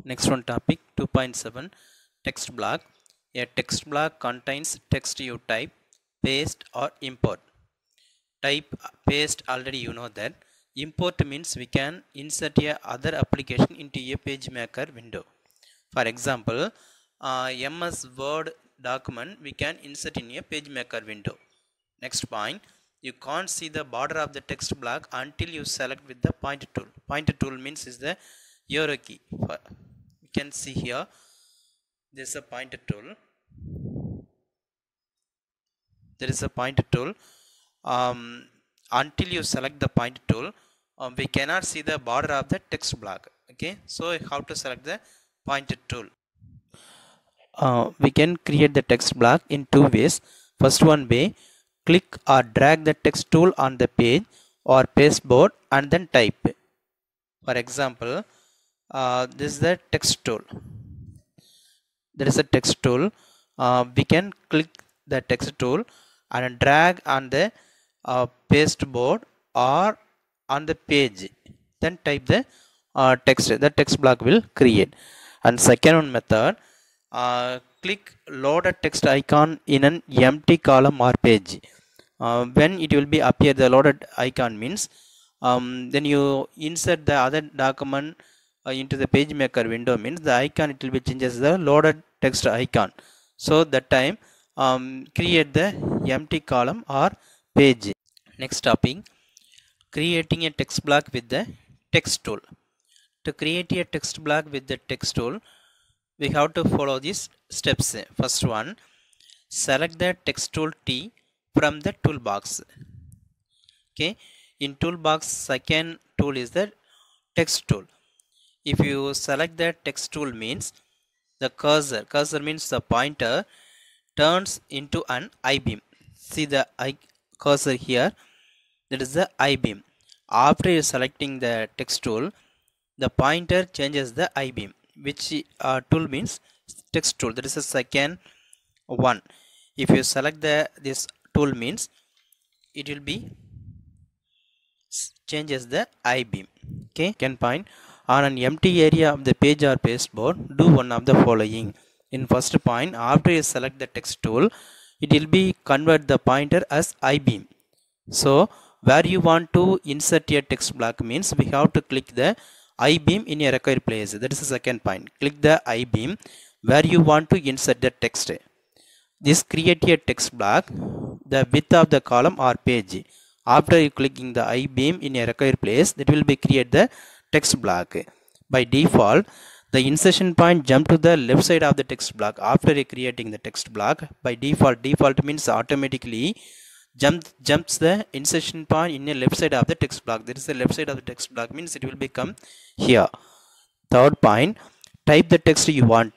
Next one topic 2.7 text block. A text block contains text you type, paste or import. Type, paste, already you know that. Import means we can insert a other application into a PageMaker window. For example, MS Word document we can insert in a PageMaker window. Next point, you can't see the border of the text block until you select with the pointer tool. Pointer tool means is the arrow key. You can see here this is a pointer tool. There is a pointer tool. Until you select the pointer tool, we cannot see the border of the text block. Okay, so how to select the pointer tool? We can create the text block in two ways. First one way, click or drag the text tool on the page or pasteboard and then type. For example, this is the text tool. There is a text tool. We can click the text tool and drag on the pasteboard or on the page, then type the text. The text block will create. And second one method, click load a text icon in an empty column or page. When it will be appear the loaded icon means then you insert the other document into the PageMaker window means the icon it will be changes the loaded text icon. So that time create the empty column or page. Next topic, creating a text block with the text tool. To create a text block with the text tool, we have to follow these steps. First one, select the text tool T from the toolbox. Okay, in toolbox second tool is the text tool. If you select the text tool means the cursor means the pointer turns into an I-beam. See the cursor here, that is the I-beam. After you selecting the text tool, the pointer changes the I-beam. Which tool means text tool, that is the second one. If you select this tool means it will be changes the I-beam. Okay, can point on an empty area of the page or pasteboard, do one of the following. In first point, after you select the text tool, it will be convert the pointer as I-beam. So where you want to insert your text block means we have to click the I-beam in a required place. That is the second point. Click the I-beam where you want to insert the text. This create a text block, the width of the column or page. After you clicking the I-beam in a required place, that will be create the text block. By default, the insertion point jump to the left side of the text block after creating the text block. By default means automatically jumps the insertion point in the left side of the text block. There is the left side of the text block means it will become here. Third point, type the text you want.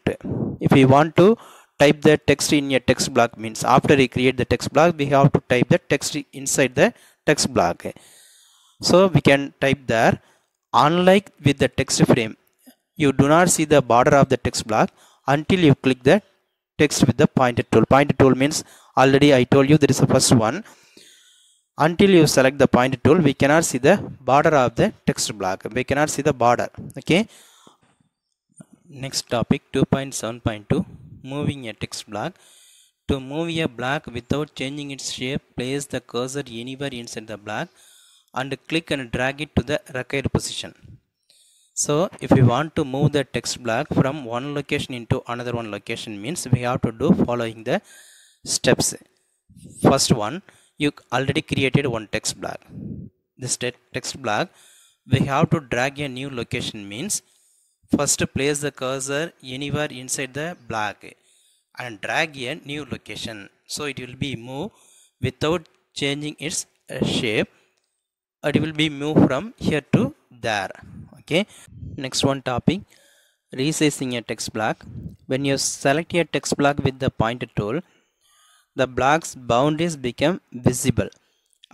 If you want to type the text in a text block means after we create the text block, we have to type the text inside the text block. So we can type there. Unlike with the text frame, you do not see the border of the text block until you click the text with the pointer tool. Pointer tool means already I told you there is the first one. Until you select the pointer tool, we cannot see the border of the text block. We cannot see the border. Okay. Next topic 2.7.2, moving a text block. To move a block without changing its shape, place the cursor anywhere inside the block and click and drag it to the required position. So if we want to move the text block from one location into another one location means we have to do following the steps. First one, you already created one text block. This text block we have to drag a new location means first place the cursor anywhere inside the block and drag a new location. So it will be moved without changing its shape. It will be moved from here to there. Okay. Next one topic, resizing a text block. When you select a text block with the pointer tool, the block's boundaries become visible.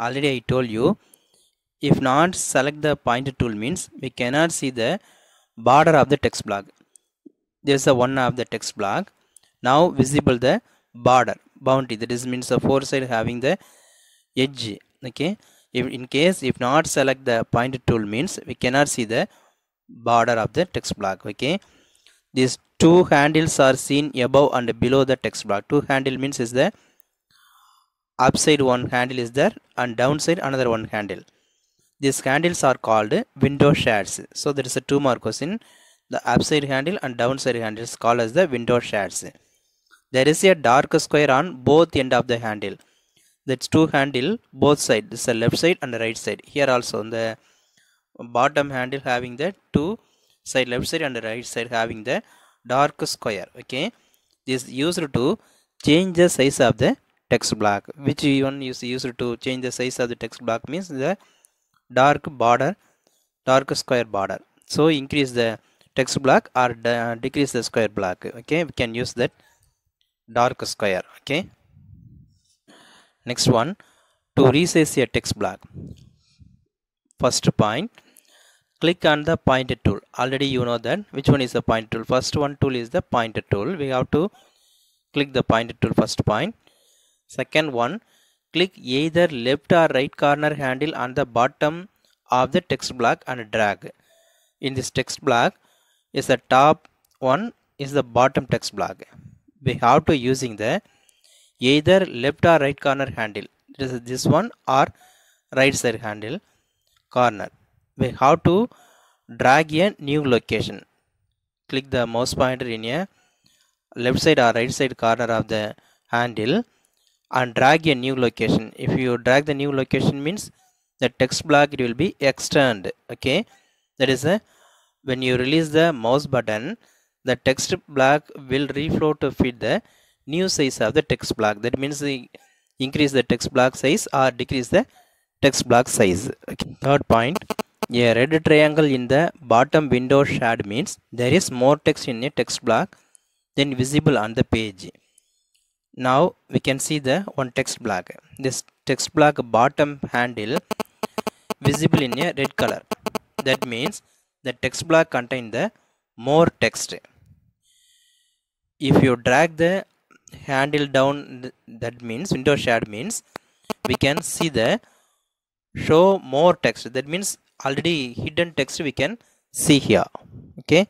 Already I told you, if not select the pointer tool means we cannot see the border of the text block. There is a one of the text block. Now visible the border boundary, that is means the four side having the edge. Okay. If not select the pointer tool means we cannot see the border of the text block. Okay, These two handles are seen above and below the text block. Two handle means is the upside one handle is there and downside another one handle. These handles are called window shades. So there is a 2 mark question. The upside handle and downside handle is called as the window shades. There is a dark square on both end of the handle. That's two handle both side. This is the left side and the right side. Here also on the bottom handle having the two side, left side and the right side having the dark square. Okay, this is used to change the size of the text block. Which one is used to change the size of the text block means the dark border, dark square border. So increase the text block or decrease the square block. Okay, we can use that dark square. Okay, next one, to resize a text block. First point, click on the pointer tool. Already you know that which one is the pointer tool. First one tool is the pointer tool. We have to click the pointer tool first point. Second one, click either left or right corner handle on the bottom of the text block and drag. In this text block is the top one is the bottom text block. We have to using the either left or right corner handle. This is this one or right side handle corner. We have to drag a new location. Click the mouse pointer in a left side or right side corner of the handle and drag a new location. If you drag the new location means the text block it will be extend. Okay, that is a when you release the mouse button, the text block will reflow to fit the new size of the text block. That means the increase the text block size or decrease the text block size. Okay. Third point, a red triangle in the bottom window shade means there is more text in a text block than visible on the page. Now we can see the one text block. This text block bottom handle visible in a red color. That means the text block contain the more text. If you drag the handle down, that means window shade means we can see the show more text. That means already hidden text we can see here. Okay.